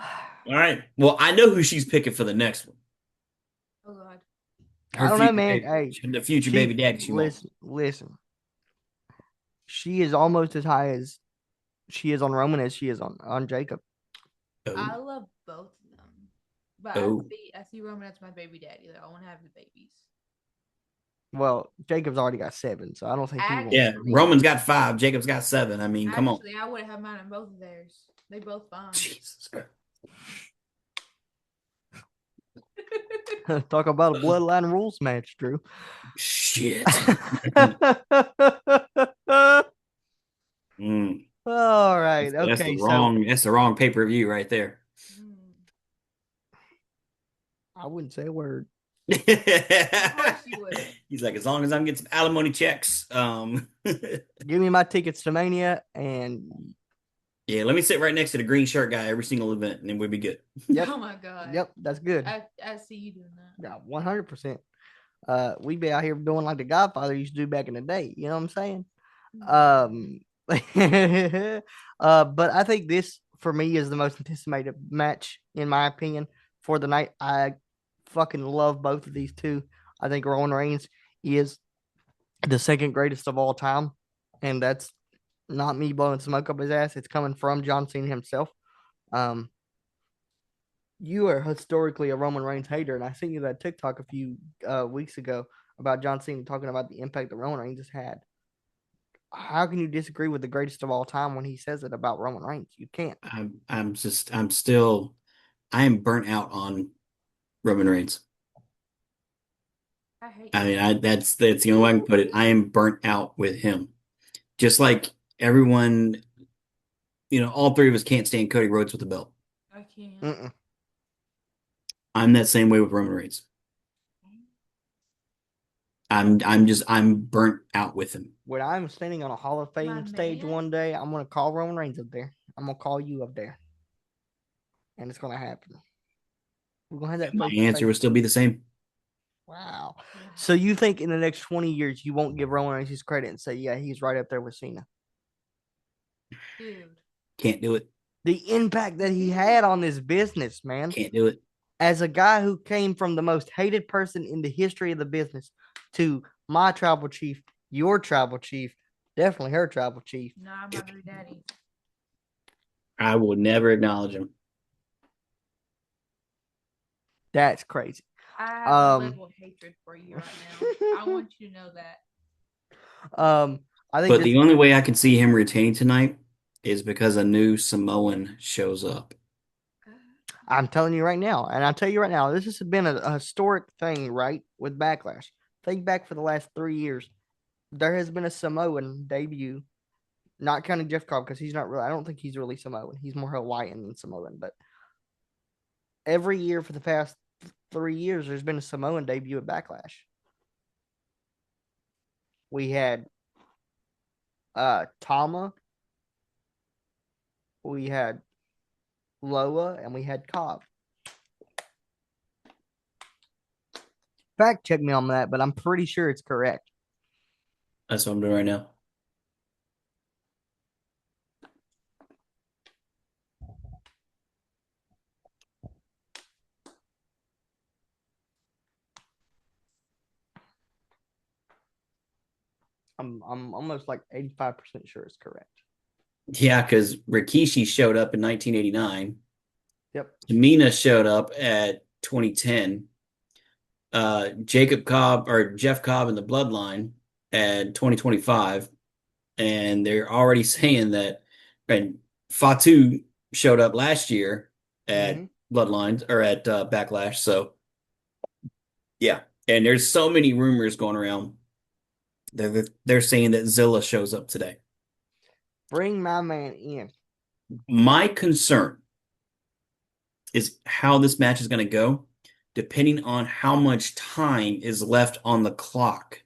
All right. Well, I know who she's picking for the next one. Oh God. I don't know, man. Baby, Hey, the future baby daddy she wants. listen. She is almost as high as she is on Roman as she is on Jacob. I Oh, love both of them, but Oh. I see Roman as my baby daddy. Like, I want to have the babies. Well, Jacob's already got 7, so I don't think he wants. Yeah, Roman's got 5, Jacob's got 7. I mean, come on. Actually, I would have mine on both of theirs. They both fine. Jesus Christ. Talk about a bloodline rules match, Drew. Shit. All right. Let's Okay, so That's the wrong pay-per-view right there. Mm. I wouldn't say a word. Of course you would. He's like, as long as I'm getting some alimony checks. Give me my tickets to Mania, and Yeah, let me sit right next to the green shirt guy every single event, and then we'll be good. yep, Oh my god. yep, that's good. I see you doing that. Yeah, 100%. We be out here doing like the Godfather used to do back in the day. You know what I'm saying? Mm. Um, but I think this for me is the most anticipated match in my opinion for the night. I fucking love both of these two. I think Roman Reigns is the second greatest of all time, and that's not me blowing smoke up his ass. It's coming from John Cena himself. Um, you are historically a Roman Reigns hater, and I sent you that TikTok a few weeks ago about John Cena talking about the impact that Roman Reigns has had. How can you disagree with the greatest of all time when he says it about Roman Reigns? You can't. I am burnt out on Roman Reigns. I hate I mean, Roman. that's the only way I can put it. I am burnt out with him. Just like everyone, all three of us can't stand Cody Rhodes with the belt. I can't. Mm-mm. I'm that same way with Roman Reigns. I'm burnt out with him. When I'm standing on a Hall of My Fame stage man. one day, I'm gonna call Roman Reigns up there. I'm gonna call you up there, and it's gonna happen. We're gonna have that My face to answer face. will still be the same. Wow. So you think in the next 20 years you won't give Roman Reigns his credit and say, yeah, he's right up there with Cena? Dude. Can't do it. The impact that he had on this business, man. Can't do it. As a guy who came from the most hated person in the history of the business to my tribal chief, your tribal chief, definitely her tribal chief. Nah, my her daddy. I will never acknowledge him. That's crazy. I have a Um, level of hatred for you right now. I want you to know that. um, I think But this. the only way I can see him retaining tonight is because a new Samoan shows up. I'm telling you right now, and I'll tell you right now, this has been a historic thing, right? With Backlash. Think back for the last 3 years. There has been a Samoan debut, not counting Jeff Cobb because he's not really. I don't think he's really Samoan. He's more Hawaiian than Samoan. But every year for the past 3 years, there's been a Samoan debut at Backlash. We had Tama, we had Loa, and we had Cobb. Fact check me on that, but I'm pretty sure it's correct. That's what I'm doing right now. I'm almost like 85% sure it's correct. Yeah, because Rikishi showed up in 1989. Yep. Tamina showed up at 2010. Jacob Cobb or Jeff Cobb in the Bloodline at 2025. And they're already saying that, and Fatu showed up last year at Mm-hmm. Bloodlines or at Backlash. So yeah, and there's so many rumors going around. They're saying that Zilla shows up today. Bring my man in. My concern is how this match is going to go, depending on how much time is left on the clock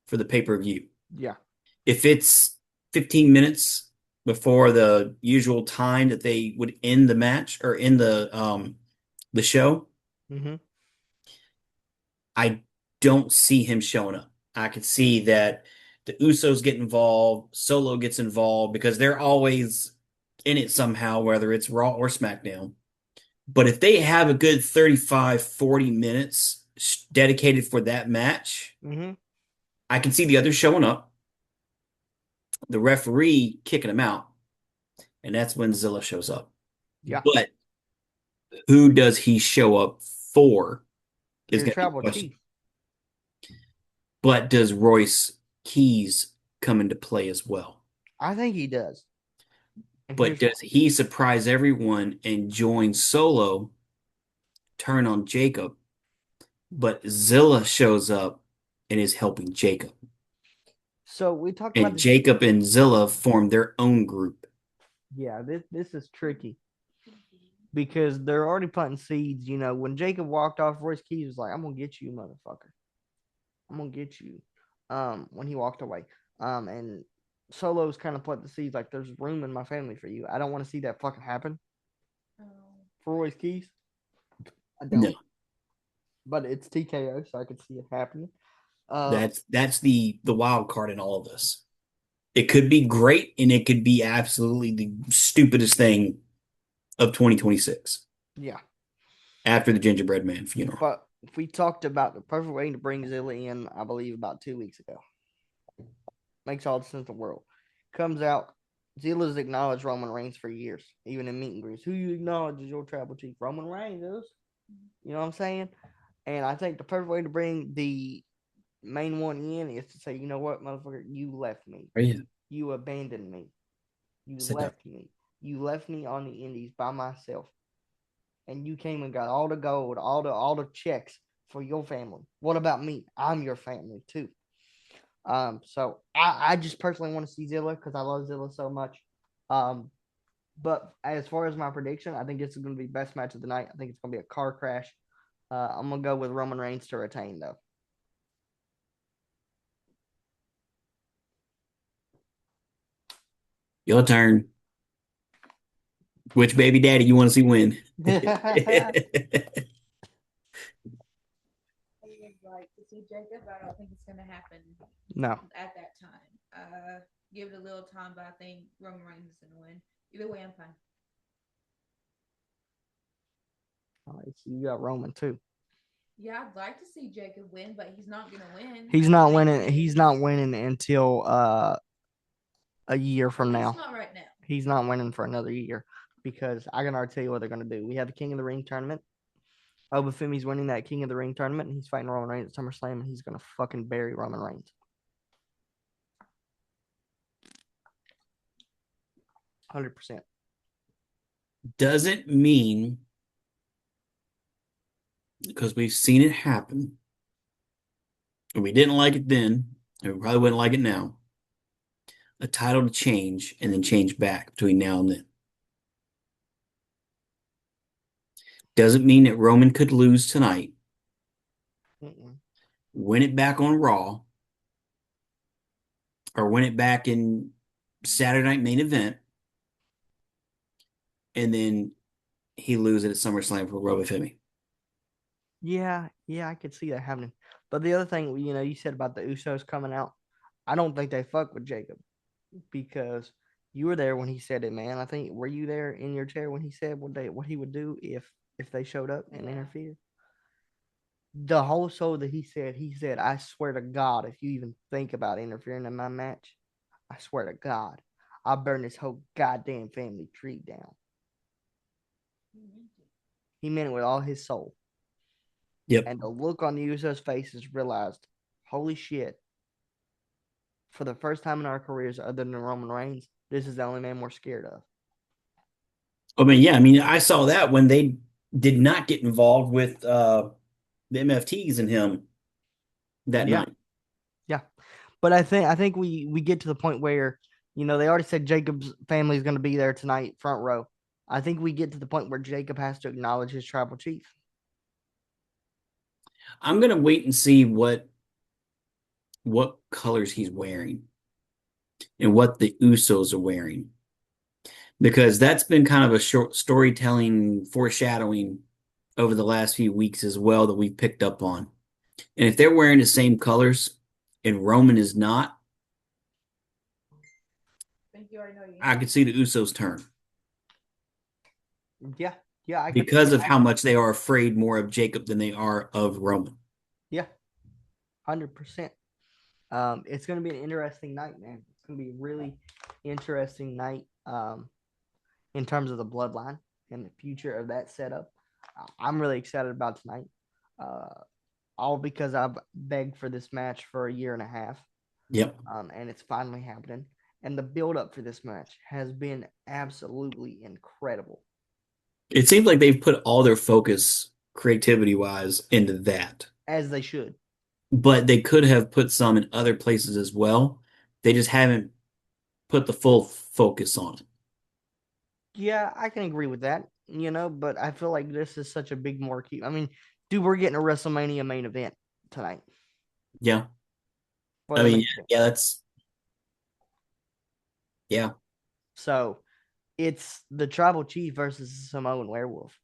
for the pay-per-view. Yeah. If it's 15 minutes before the usual time that they would end the match or end the show, Mm-hmm. I don't see him showing up. I could see that the Usos get involved, Solo gets involved because they're always in it somehow, whether it's Raw or SmackDown. But if they have a good 35, 40 minutes dedicated for that match, Mm-hmm. I can see the others showing up, the referee kicking them out, and that's when Zilla shows up. Yeah. But who does he show up for is Your going to be the tribal question. chief. But does Royce Keys come into play as well? I think he does. And But here's does he surprise everyone and join Solo, turn on Jacob, but Zilla shows up and is helping Jacob? so we talked about And this. Jacob and Zilla form their own group. Yeah, this is tricky because they're already planting seeds. You know, when Jacob walked off, Royce Keys was like, "I'm gonna get you, motherfucker. I'm gonna get you." When he walked away, and Solo's kind of planted the seeds like, "There's room in my family for you." I don't want to see that fucking happen Oh, for Royce Keys. I No, don't, but it's TKO, so I could see it happening. Uh, that's the wild card in all of this. It could be great and it could be absolutely the stupidest thing of 2026 yeah, after the gingerbread man funeral. but we talked about the perfect way to bring Zilla in, I believe, about 2 weeks ago. Makes all the sense in the world. Comes out, Zilla's acknowledged Roman Reigns for years, even in meet and greets. Who you acknowledge as your tribal chief? Roman Reigns is. You know what I'm saying? And I think the perfect way to bring the main one in is to say, you know what, motherfucker, you left me. Oh, yeah, You abandoned me. You sit down. left me. You left me on the indies by myself. And you came and got all the gold, all the checks for your family. What about me? I'm your family too. So I just personally want to see Zilla because I love Zilla so much. Um, but as far as my prediction, I think it's going to be best match of the night. I think it's going to be a car crash. I'm gonna go with Roman Reigns to retain though. Your turn. Which baby daddy you want to see win? I would like to see Jacob, but I don't think it's gonna happen No, at that time. Give it a little time, but I think Roman Reigns is gonna win. Either way, I'm fine. all right, so you got Roman too. Yeah, I'd like to see Jacob win, but he's not gonna win. He's I don't not think winning. he He's is. not winning until a year At from least now. not right now. He's not winning for another year because I can already tell you what they're gonna do. We have the King of the Ring tournament. Obafemi's winning that King of the Ring tournament, and he's fighting Roman Reigns at SummerSlam, and he's gonna fucking bury Roman Reigns. 100%. Doesn't mean because we've seen it happen, and we didn't like it then, and we probably wouldn't like it now. A title to change and then change back between now and then. Doesn't mean that Roman could lose tonight, Mm-mm. win it back on Raw, or win it back in Saturday Night Main Event, and then he loses at SummerSlam for Robafemi. Yeah, yeah, I could see that happening. But the other thing, you said about the Usos coming out, I don't think they fuck with Jacob because you were there when he said it, man. I think were you there in your chair when he said what he would do if they showed up and Yeah. interfered? The whole show that he said, I swear to God, if you even think about interfering in my match, I swear to God, I'll burn this whole goddamn family tree down. He meant it with all his soul. Yep. And the look on the Usos' faces realized, holy shit, for the first time in our careers, other than Roman Reigns, this is the only man we're scared of. I mean, yeah, I mean, I saw that when they did not get involved with the MFTs and him that Yeah, night. yeah. But I think we get to the point where, they already said Jacob's family is going to be there tonight, front row. I think we get to the point where Jacob has to acknowledge his tribal chief. I'm gonna wait and see what colors he's wearing and what the Usos are wearing because that's been kind of a short storytelling foreshadowing over the last few weeks as well that we've picked up on. And if they're wearing the same colors and Roman is not, I think you already know the I answer. could see the Usos turn Yeah, yeah, I could see because it of how happening. much they are afraid more of Jacob than they are of Roman. Yeah, 100%. It's going to be an interesting night, man. It's going to be a really interesting night in terms of the bloodline and the future of that setup. I'm really excited about tonight. Uh, all because I've begged for this match for a year and a half, Yep. and it's finally happening. And the build up for this match has been absolutely incredible, It seems like they've put all their focus creativity wise into that. as they should. But they could have put some in other places as well. They just haven't put the full focus on it. Yeah, I can agree with that. But I feel like this is such a big marquee. I mean, dude, we're getting a WrestleMania main event tonight Yeah. for I the mean, main event. yeah, yeah. So it's the Tribal Chief versus the Samoan Werewolf.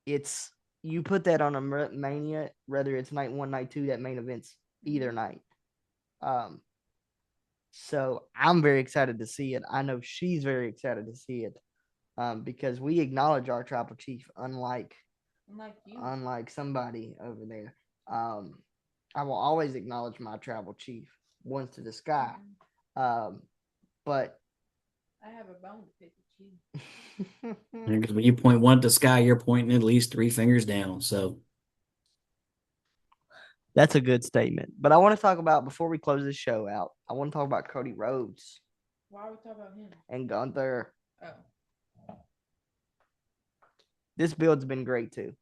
It's you put that on a Mania, whether it's night one, night two, that main events either night. Um, so I'm very excited to see it. I know she's very excited to see it. Because we acknowledge our Tribal Chief, unlike Like you. somebody over there. Um, I will always acknowledge my Tribal Chief once to the sky. Um, but I have a bone to pick with you. Because when you point one at the sky, you're pointing at least three fingers down. So that's a good statement. But I want to talk about before we close this show out. I want to talk about Cody Rhodes Why are we talking about him? and Gunther. Oh. This build's been great too.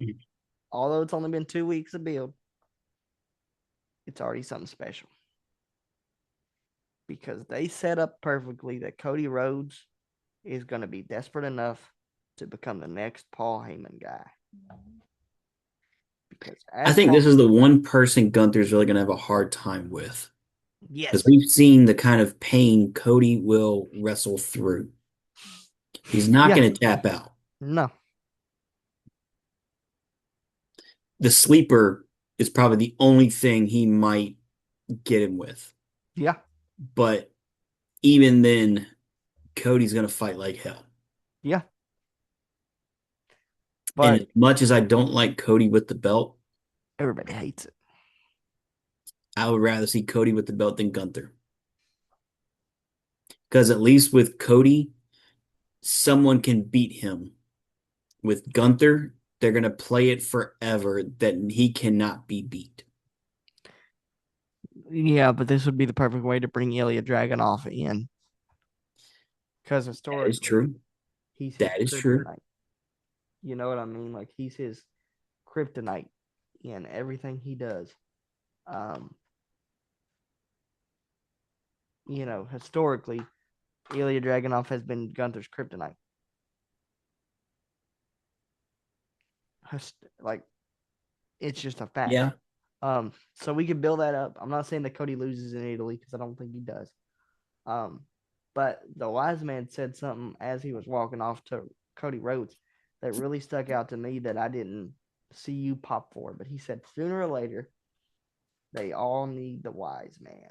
Mhm. Although it's only been 2 weeks of build, it's already something special because they set up perfectly that Cody Rhodes is going to be desperate enough to become the next Paul Heyman guy. Because I as think Paul, this is the one person Gunther's really going to have a hard time with. Because yes, we've seen the kind of pain Cody will wrestle through. He's not yeah, going to tap out. no, The sleeper is probably the only thing he might get him with. yeah, But even then, Cody's going to fight like hell. yeah. And as But much as I don't like Cody with the belt, everybody hates it. I would rather see Cody with the belt than Gunther. Because at least with Cody, someone can beat him. With Gunther, they're going to play it forever that he cannot be beat. Yeah, but this would be the perfect way to bring Ilya Dragunov in because That is historically true. he's his That is true. kryptonite. You know what I mean? Like he's his kryptonite in everything he does. Um, Historically, Ilya Dragunov has been Gunther's kryptonite. Like it's just a fact. Yeah. So we can build that up. I'm not saying that Cody loses in Italy because I don't think he does. Um, but the wise man said something as he was walking off to Cody Rhodes that really stuck out to me that I didn't see you pop for. But he said sooner or later they all need the wise man.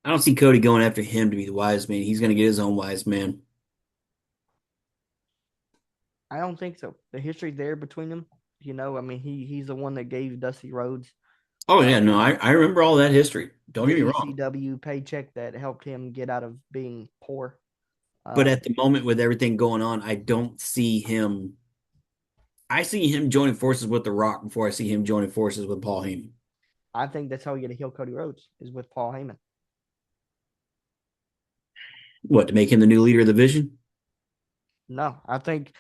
I don't see Cody going after him to be the wise man. He's going to get his own wise man. I don't think so. The history there between them, I mean, he's the one that gave Dusty Rhodes Oh, yeah. uh, No, I remember all that history. Don't the get me wrong. ECW paycheck that helped him get out of being poor. But Um, at the moment, with everything going on, I don't see him. I see him joining forces with The Rock before I see him joining forces with Paul Heyman. I think that's how you get to heal Cody Rhodes is with Paul Heyman. What, to make him the new leader of the Vision? No, I think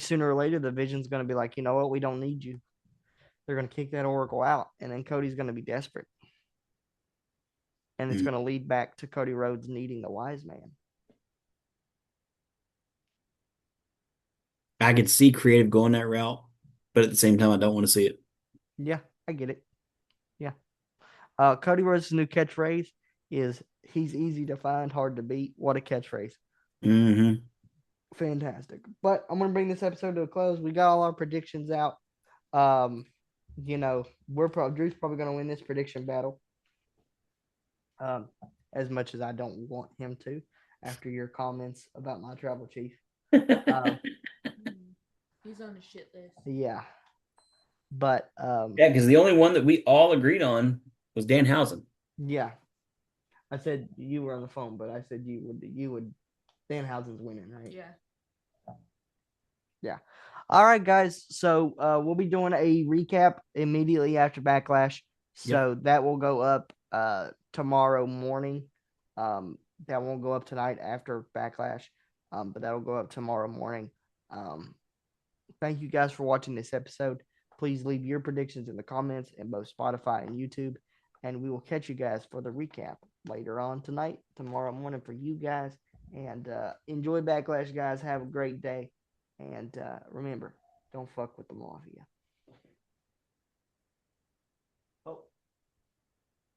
sooner or later the Vision's going to be like, you know what, we don't need you. They're going to kick that Oracle out, and then Cody's going to be desperate, and it's Mm. going to lead back to Cody Rhodes needing the wise man. I could see creative going that route, but at the same time, I don't want to see it. Yeah, I get it. Yeah. Cody Rhodes' new catchphrase is "He's easy to find, hard to beat." What a catchphrase! Hmm. Fantastic. But I'm gonna bring this episode to a close. We got all our predictions out. Um, we're probably Drew's probably gonna win this prediction battle. Um, as much as I don't want him to, after your comments about my travel chief. Um, He's on the shit list. yeah, but Yeah, because the only one that we all agreed on was Danhausen. yeah, I said you were on the phone, but I said you would. Danhausen's winning, right? Yeah. Yeah. All right, guys. So we'll be doing a recap immediately after Backlash. Yep. So that will go up tomorrow morning. That won't go up tonight after Backlash, but that'll go up tomorrow morning. Um, thank you guys for watching this episode. Please leave your predictions in the comments in both Spotify and YouTube. and we will catch you guys for the recap later on tonight, tomorrow morning for you guys. And enjoy Backlash, guys. Have a great day. And remember, don't fuck with the mafia. Oh.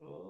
Oh.